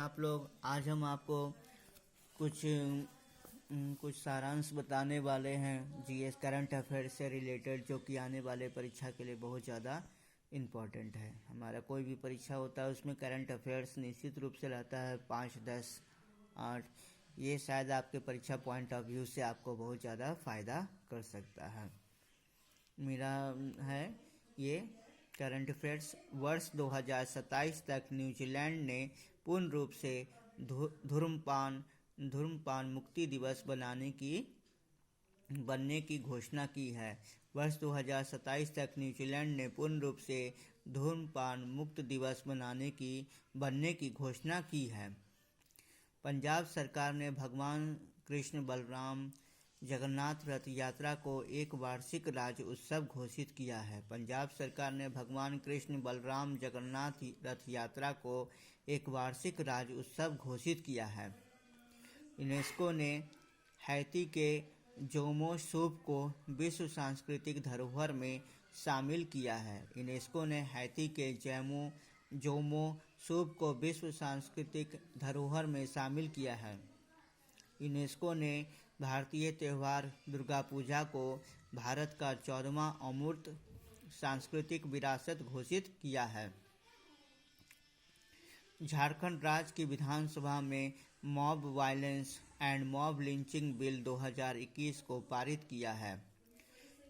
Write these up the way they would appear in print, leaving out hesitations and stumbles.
आप लोग। आज हम आपको कुछ सारांश बताने वाले हैं जीएस करंट अफेयर्स से रिलेटेड, जो कि आने वाले परीक्षा के लिए बहुत ज़्यादा इम्पॉर्टेंट है। हमारा कोई भी परीक्षा होता है उसमें करंट अफेयर्स निश्चित रूप से रहता है 5, 10, 8। ये शायद आपके परीक्षा पॉइंट ऑफ व्यू से आपको बहुत ज़्यादा फ़ायदा कर सकता है। मेरा है ये करंट अफेयर्स। वर्ष 2027 तक न्यूजीलैंड ने पूर्ण रूप से धूम्रपान मुक्ति दिवस बनने की घोषणा की है। वर्ष 2027 तक न्यूजीलैंड ने पूर्ण रूप से धूम्रपान मुक्त दिवस बनने की घोषणा की है। पंजाब सरकार ने भगवान कृष्ण बलराम जगन्नाथ रथ यात्रा को एक वार्षिक राज्य उत्सव घोषित किया है। पंजाब सरकार ने भगवान कृष्ण बलराम जगन्नाथ रथ यात्रा को एक वार्षिक राज्य उत्सव घोषित किया है। यूनेस्को ने हैती के जोमो सूप को विश्व सांस्कृतिक धरोहर में शामिल किया है। यूनेस्को ने हैती के जोमो सूप को विश्व सांस्कृतिक धरोहर में शामिल किया है। यूनेस्को ने भारतीय त्यौहार दुर्गा पूजा को भारत का 14वां अमूर्त सांस्कृतिक विरासत घोषित किया है। झारखंड राज्य की विधानसभा में mob violence and mob lynching bill 2021 को पारित किया है।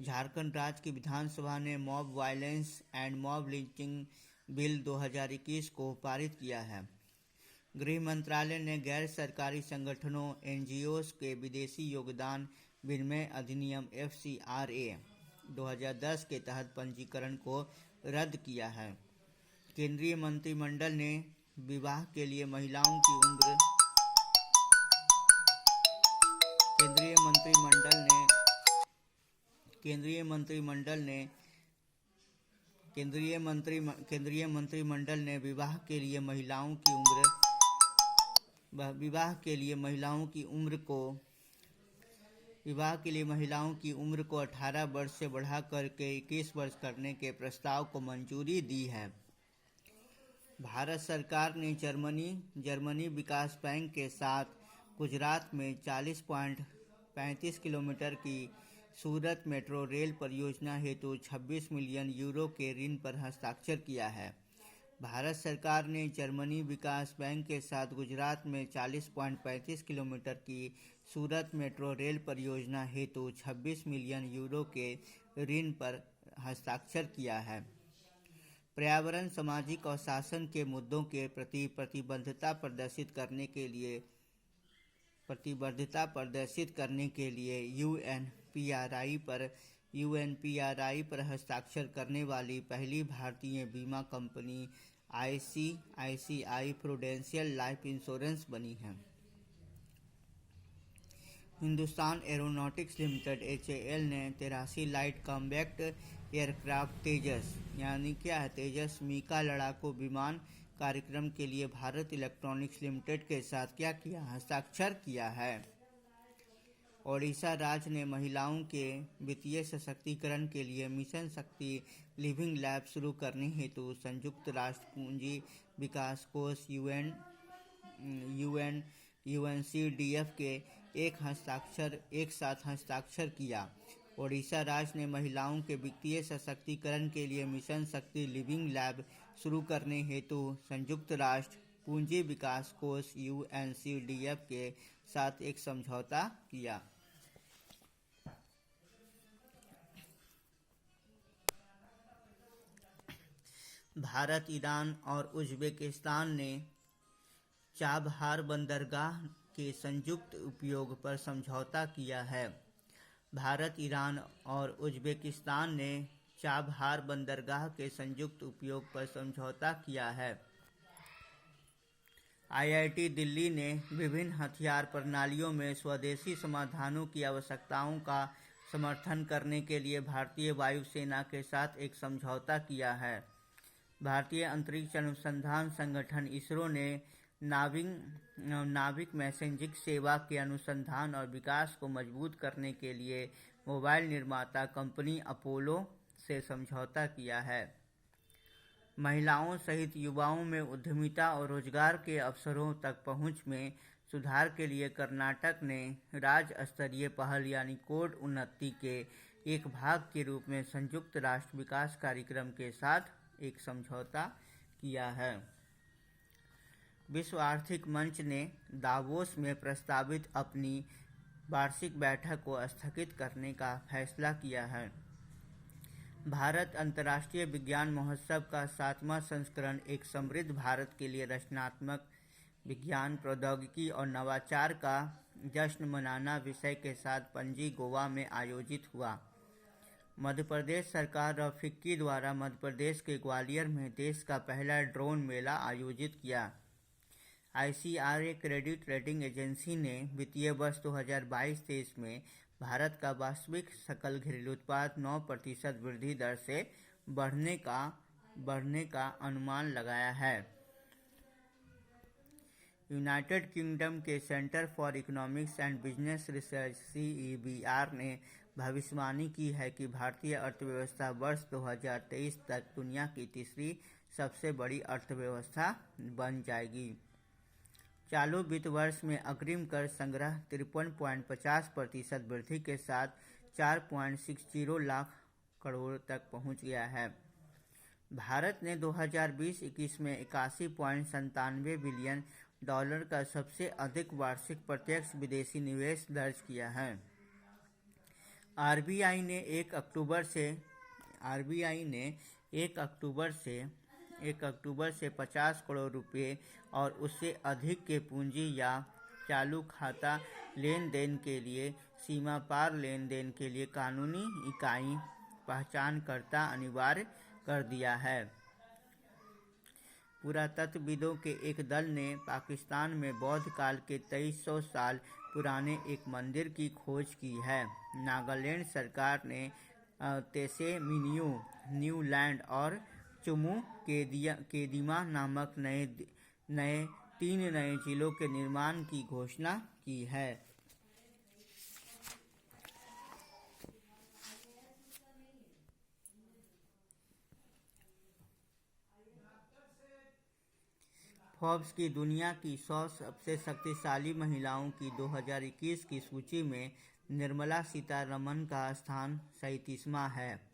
झारखंड राज्य की विधानसभा ने mob violence and mob lynching bill 2021 को पारित किया है। गृह मंत्रालय ने गैर सरकारी संगठनों एनजीओस के विदेशी योगदान विनिमय अधिनियम FCRA 2010 के तहत पंजीकरण को रद्द किया है। केंद्रीय मंत्रिमंडल ने विवाह के लिए महिलाओं की उम्र केंद्रीय मंत्रिमंडल ने विवाह के लिए महिलाओं की उम्र को 18 वर्ष से बढ़ाकर के 21 वर्ष करने के प्रस्ताव को मंजूरी दी है। भारत सरकार ने जर्मनी विकास बैंक के साथ गुजरात में 40.35 किलोमीटर की सूरत मेट्रो रेल परियोजना हेतु 26 मिलियन यूरो के ऋण पर हस्ताक्षर किया है। भारत सरकार ने जर्मनी विकास बैंक के साथ गुजरात में 40.35 किलोमीटर की सूरत मेट्रो रेल परियोजना हेतु 26 मिलियन यूरो के ऋण पर हस्ताक्षर किया है। पर्यावरण, सामाजिक और शासन के मुद्दों के प्रति प्रतिबद्धता प्रदर्शित करने के लिए यूएनपीआरआई पर हस्ताक्षर करने वाली पहली भारतीय बीमा company ICICI prudential life insurance बनी है। हिंदुस्तान एरोनॉटिक्स लिमिटेड HAL ने 83 लाइट कॉम्बैट एयरक्राफ्ट तेजस मिका लड़ाकू विमान कार्यक्रम के लिए भारत इलेक्ट्रॉनिक्स लिमिटेड के साथ हस्ताक्षर किया है। ओडिशा राज्य ने महिलाओं के वित्तीय सशक्तिकरण के लिए मिशन शक्ति लिविंग लैब शुरू करने हेतु संयुक्त राष्ट्र पूंजी विकास कोष UNCDF के एक साथ हस्ताक्षर किया। ओडिशा राज्य ने महिलाओं के वित्तीय सशक्तिकरण के लिए मिशन शक्ति लिविंग लैब शुरू करने हेतु संयुक्त राष्ट्र पूंजी विकास कोष UNCDF के साथ एक समझौता किया। भारत, ईरान और उज्बेकिस्तान ने चाबहार बंदरगाह के संयुक्त उपयोग पर समझौता किया है। भारत, ईरान और उज्बेकिस्तान ने चाबहार बंदरगाह के संयुक्त उपयोग पर समझौता किया है। IIT दिल्ली ने विभिन्न हथियार प्रणालियों में स्वदेशी समाधानों की आवश्यकताओं का समर्थन करने के लिए भारतीय वायुसेना के साथ एक समझौता किया है। भारतीय अंतरिक्ष अनुसंधान संगठन इसरो ने नाविक मैसेजिंग सेवा के अनुसंधान और विकास को मजबूत करने के लिए मोबाइल निर्माता कंपनी अपोलो से समझौता किया है। महिलाओं सहित युवाओं में उद्यमिता और रोजगार के अवसरों तक पहुंच में सुधार के लिए कर्नाटक ने राज्य स्तरीय पहल यानी कोड उन्नति के एक भाग के रूप में संयुक्त राष्ट्र विकास कार्यक्रम के साथ एक समझौता किया है। विश्व आर्थिक मंच ने दावोस में प्रस्तावित अपनी वार्षिक बैठक को स्थगित करने का फैसला किया है। भारत अंतर्राष्ट्रीय विज्ञान महोत्सव का 7वां संस्करण एक समृद्ध भारत के लिए रचनात्मक विज्ञान, प्रौद्योगिकी और नवाचार का जश्न मनाना विषय के साथ पणजी, गोवा में आयोजित हुआ। मध्य प्रदेश सरकार और फिक्की द्वारा मध्य प्रदेश के ग्वालियर में देश का पहला ड्रोन मेला आयोजित किया। ICRA क्रेडिट रेटिंग एजेंसी ने वित्तीय वर्ष 2022-23 में भारत का वास्तविक सकल घरेलू उत्पाद 9% वृद्धि दर से बढ़ने का अनुमान लगाया है। यूनाइटेड किंगडम के centre for economics and business research CEBR ने भविष्यवाणी की है कि भारतीय अर्थव्यवस्था वर्ष 2023 तक दुनिया की तीसरी सबसे बड़ी अर्थव्यवस्था बन जाएगी। चालू वित्त वर्ष में अग्रिम कर संग्रह 53.50% वृद्धि के साथ 4.60 लाख करोड़ तक पहुंच गया है। भारत ने 2020-21 में 81.97 बिलियन डॉलर का सबसे अधिक वार्षिक प्रत्यक्ष विदेशी निवेश दर्ज किया है। RBI ने 1 अक्टूबर से 50 करोड़ रुपए और उससे अधिक के पूंजी या चालू खाता लेन देन के लिए सीमा पार लेन देन के लिए कानूनी इकाई पहचानकर्ता अनिवार्य कर दिया है। पुरातत्वविदों के एक दल ने पाकिस्तान में बौद्ध काल के 2300 साल पुराने एक मंदिर की खोज की है। नागालैंड सरकार ने तेसे न्यू लैंड और चुमू केदिमा नामक 3 नए जिलों के निर्माण की घोषणा की है। फोर्ब्स की दुनिया की 100 सबसे शक्तिशाली महिलाओं की 2021 की सूची में निर्मला सीतारमण का स्थान 37वां है।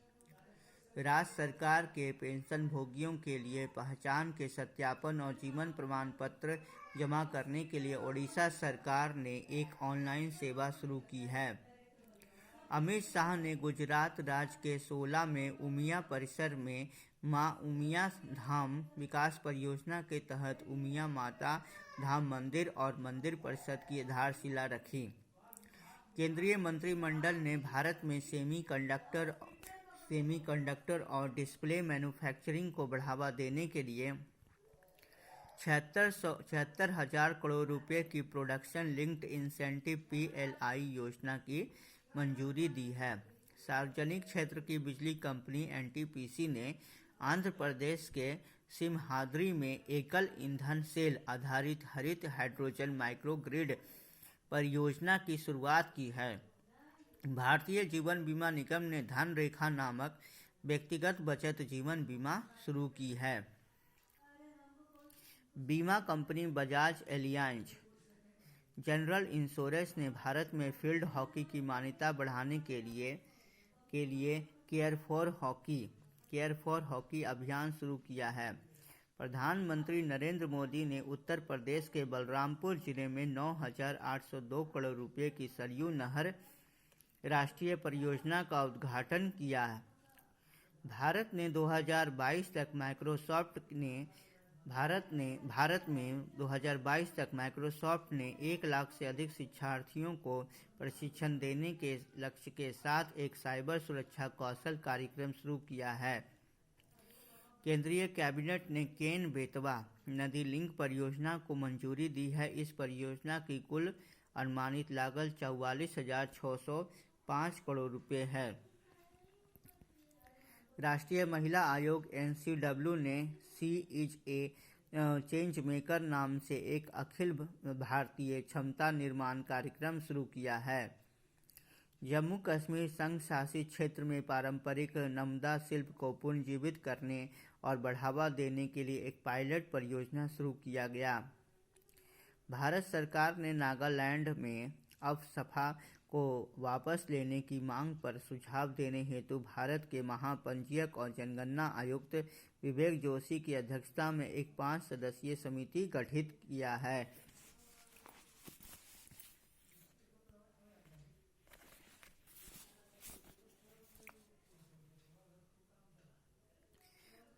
राज्य सरकार के पेंशनभोगियों के लिए पहचान के सत्यापन और जीवन प्रमाण पत्र जमा करने के लिए ओडिशा सरकार ने एक ऑनलाइन सेवा शुरू की है। अमित शाह ने गुजरात राज्य के सोला में उमिया परिसर में मां उमिया धाम विकास परियोजना के तहत उमिया माता धाम मंदिर और मंदिर परिषद की आधारशिला रखी। केंद्रीय मंत्रिमंडल ने भारत में सेमीकंडक्टर और डिस्प्ले मैन्युफैक्चरिंग को बढ़ावा देने के लिए 76,000 करोड़ रुपए की प्रोडक्शन लिंक्ड इंसेंटिव PLI योजना की मंजूरी दी है। सार्वजनिक क्षेत्र की बिजली कंपनी NTPC ने आंध्र प्रदेश के सिमहाद्री में एकल ईंधन सेल आधारित हरित हाइड्रोजन माइक्रोग्रिड परियोजना की शुरुआत की है। भारतीय जीवन बीमा निगम ने धनरेखा नामक व्यक्तिगत बचत जीवन बीमा शुरू की है। बीमा company Bajaj Allianz general insurance ने भारत में फील्ड हॉकी की मान्यता बढ़ाने के लिए केयर फॉर हॉकी अभियान शुरू किया है। प्रधानमंत्री नरेंद्र मोदी ने उत्तर प्रदेश के बलरामपुर जिले में 9,802 करोड़ रुपए की सरयू नहर राष्ट्रीय परियोजना का उद्घाटन किया। भारत में 2022 तक माइक्रोसॉफ्ट ने 1 लाख से अधिक शिक्षार्थियों को प्रशिक्षण देने के लक्ष्य के साथ एक साइबर सुरक्षा कौशल कार्यक्रम शुरू किया है। केंद्रीय कैबिनेट ने केन बेतवा नदी लिंक परियोजना को मंजूरी दी है। इस परियोजना की कुल अनुमानित लागत 44,605 करोड़ रुपए है। राष्ट्रीय महिला आयोग NCW ने सी इज ए चेंज मेकर नाम से एक अखिल भारतीय क्षमता निर्माण कार्यक्रम शुरू किया है। जम्मू कश्मीर संघ शासित क्षेत्र में पारंपरिक नमदा शिल्प को पुनर्जीवित करने और बढ़ावा देने के लिए एक पायलट परियोजना शुरू किया गया। भारत सरकार ने नागालैंड में अफस्पा को वापस लेने की मांग पर सुझाव देने हेतु भारत के महापंजीयक और जनगणना आयुक्त विवेक जोशी की अध्यक्षता में एक 5 सदस्यीय समिति गठित किया है।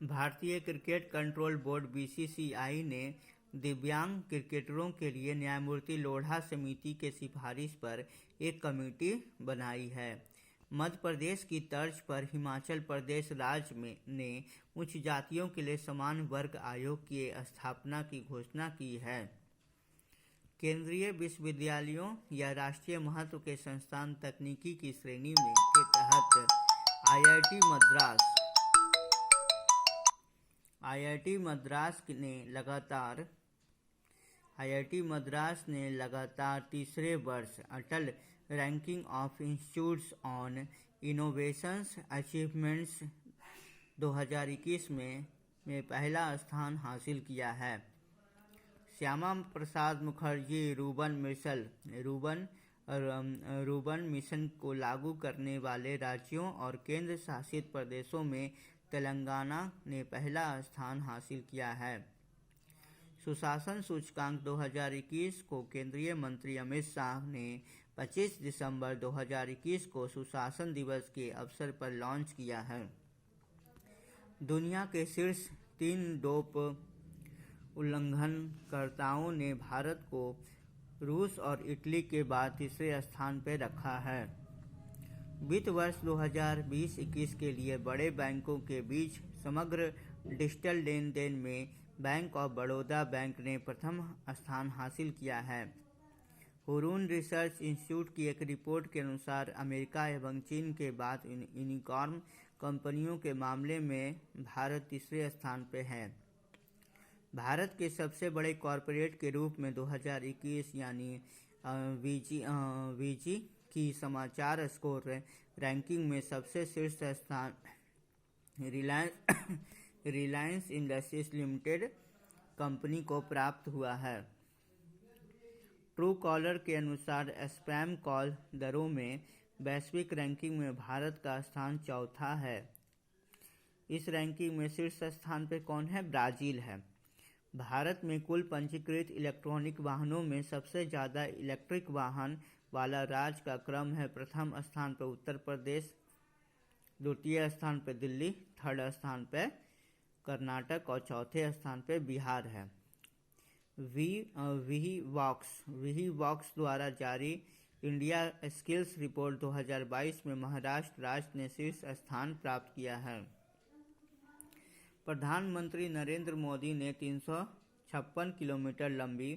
भारतीय क्रिकेट कंट्रोल बोर्ड (बीसीसीआई) ने दिव्यांग क्रिकेटरों के लिए न्यायमूर्ति लोढ़ा समिति के सिफारिश पर एक कमेटी बनाई है। मध्य प्रदेश की तर्ज पर हिमाचल प्रदेश राज्य ने उच्च जातियों के लिए समान वर्ग आयोग की स्थापना की घोषणा की है। केंद्रीय विश्वविद्यालयों या राष्ट्रीय महत्व के संस्थान तकनीकी की श्रेणी में के तहत आईआईटी मद्रास ने लगातार तीसरे वर्ष Atal ranking of institutes on innovations achievements 2021 में पहला स्थान हासिल किया है। श्यामा प्रसाद मुखर्जी रूबन मिशन को लागू करने वाले राज्यों और केंद्र शासित प्रदेशों में तेलंगाना ने पहला स्थान हासिल किया है। सुशासन सूचकांक 2021 को केंद्रीय मंत्री अमित शाह ने 25 दिसंबर 2021 को सुशासन दिवस के अवसर पर लॉन्च किया है। दुनिया के शीर्ष 3 डोप उल्लंघनकर्ताओं ने भारत को रूस और इटली के बाद तीसरे स्थान पर रखा है। वित्त वर्ष 2020-21 के लिए बड़े बैंकों के बीच समग्र डिजिटल लेन देन में बैंक ऑफ बड़ौदा बैंक ने प्रथम स्थान हासिल किया है। हुरून रिसर्च इंस्टीट्यूट की एक रिपोर्ट के अनुसार अमेरिका एवं चीन के बाद यूनिकॉर्न कंपनियों के मामले में भारत तीसरे स्थान पर है। भारत के सबसे बड़े कॉरपोरेट के रूप में 2021 यानी वीजी की समाचार स्कोर रैंकिंग में सबसे शीर्ष स्थान रिलायंस इंडस्ट्रीज लिमिटेड कंपनी को प्राप्त हुआ है। ट्रू कॉलर के अनुसार स्पैम कॉल दरों में वैश्विक रैंकिंग में भारत का स्थान चौथा है। इस रैंकिंग में शीर्ष स्थान पर कौन है? ब्राजील है। भारत में कुल पंजीकृत इलेक्ट्रॉनिक वाहनों में सबसे ज़्यादा इलेक्ट्रिक वाहन वाला राज्य का क्रम है। प्रथम स्थान पर उत्तर प्रदेश, द्वितीय स्थान पर दिल्ली, थर्ड स्थान पर कर्नाटक और चौथे स्थान पर बिहार है। वीवॉक्स द्वारा जारी इंडिया स्किल्स रिपोर्ट 2022 में महाराष्ट्र राज्य ने शीर्ष स्थान प्राप्त किया है। प्रधानमंत्री नरेंद्र मोदी ने 356 किलोमीटर लंबी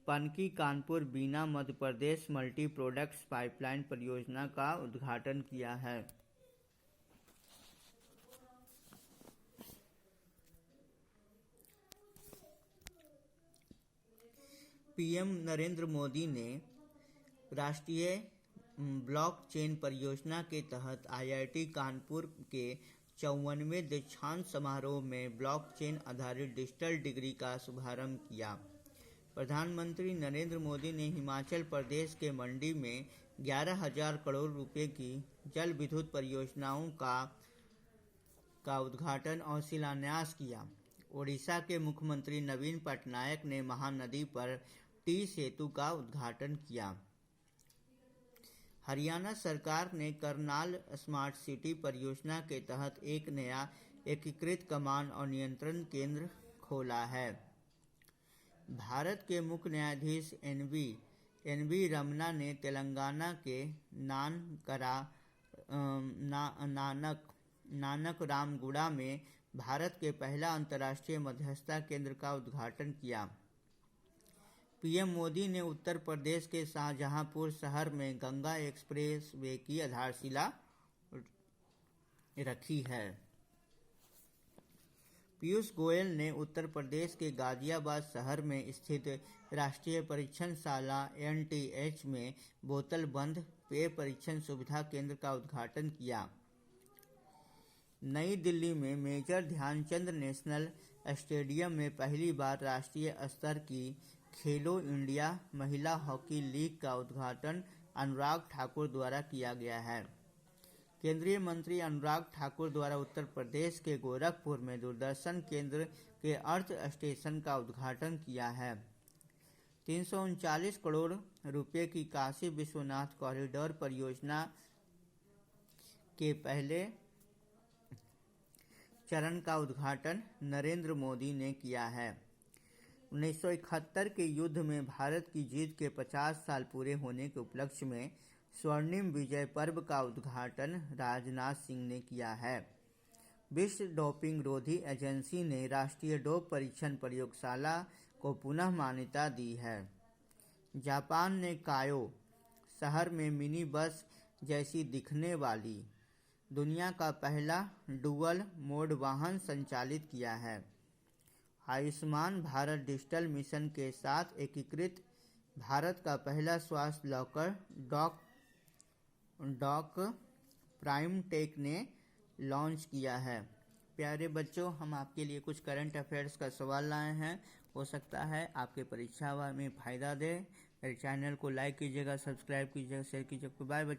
पनकी कानपुर बीना Madhya Pradesh multi products pipeline परियोजना का उद्घाटन किया है। पीएम नरेंद्र मोदी ने राष्ट्रीय ब्लॉकचेन परियोजना के तहत आईआईटी कानपुर के 54वें दीक्षांत समारोह में ब्लॉकचेन आधारित डिजिटल डिग्री का शुभारंभ किया। प्रधानमंत्री नरेंद्र मोदी ने हिमाचल प्रदेश के मंडी में 11,000 करोड़ रुपए की जल विद्युत परियोजनाओं का उद्घाटन और शिलान्यास किया। ओडिशा के मुख्यमंत्री नवीन पटनायक ने महानदी पर टी सेतु का उद्घाटन किया। हरियाणा सरकार ने करनाल स्मार्ट सिटी परियोजना के तहत एक नया एकीकृत कमान और नियंत्रण केंद्र खोला है। भारत के मुख्य न्यायाधीश एन.वी. रमन्ना ने तेलंगाना के नानकरामगुड़ा में भारत के पहला अंतर्राष्ट्रीय मध्यस्थता केंद्र का उद्घाटन किया। पीएम मोदी ने उत्तर प्रदेश के शाहजहांपुर शहर में गंगा एक्सप्रेस वे की आधारशिला रखी है। पीयूष गोयल ने उत्तर प्रदेश के गाजियाबाद शहर में स्थित राष्ट्रीय परीक्षणशाला (NTH) में बोतल बंद पेय परीक्षण सुविधा केंद्र का उद्घाटन किया। नई दिल्ली में मेजर ध्यानचंद नेशनल स्टेडियम में पहली बार राष्ट्रीय स्तर की खेलो इंडिया महिला हॉकी लीग का उद्घाटन अनुराग ठाकुर द्वारा किया गया है। केंद्रीय मंत्री अनुराग ठाकुर द्वारा उत्तर प्रदेश के गोरखपुर में दूरदर्शन केंद्र के अर्थ स्टेशन का उद्घाटन किया है। 339 करोड़ रुपए की काशी विश्वनाथ कॉरिडोर परियोजना के पहले चरण का उद्घाटन नरेंद्र मोदी ने किया है। 1971 के युद्ध में भारत की जीत के 50 साल पूरे होने के उपलक्ष्य में स्वर्णिम विजय पर्व का उद्घाटन राजनाथ सिंह ने किया है। विश्व डोपिंग रोधी एजेंसी ने राष्ट्रीय डोप परीक्षण प्रयोगशाला को पुनः मान्यता दी है। जापान ने कायो शहर में मिनी बस जैसी दिखने वाली दुनिया का पहला डुअल मोड वाहन संचालित किया है। आयुष्मान भारत डिजिटल मिशन के साथ एकीकृत भारत का पहला स्वास्थ्य लॉकर डॉक प्राइम टेक ने लॉन्च किया है। प्यारे बच्चों, हम आपके लिए कुछ करंट अफेयर्स का सवाल लाए हैं, हो सकता है आपके परीक्षा में फ़ायदा दे। मेरे चैनल को लाइक कीजिएगा, सब्सक्राइब कीजिएगा, शेयर कीजिएगा। बाय बच्चों।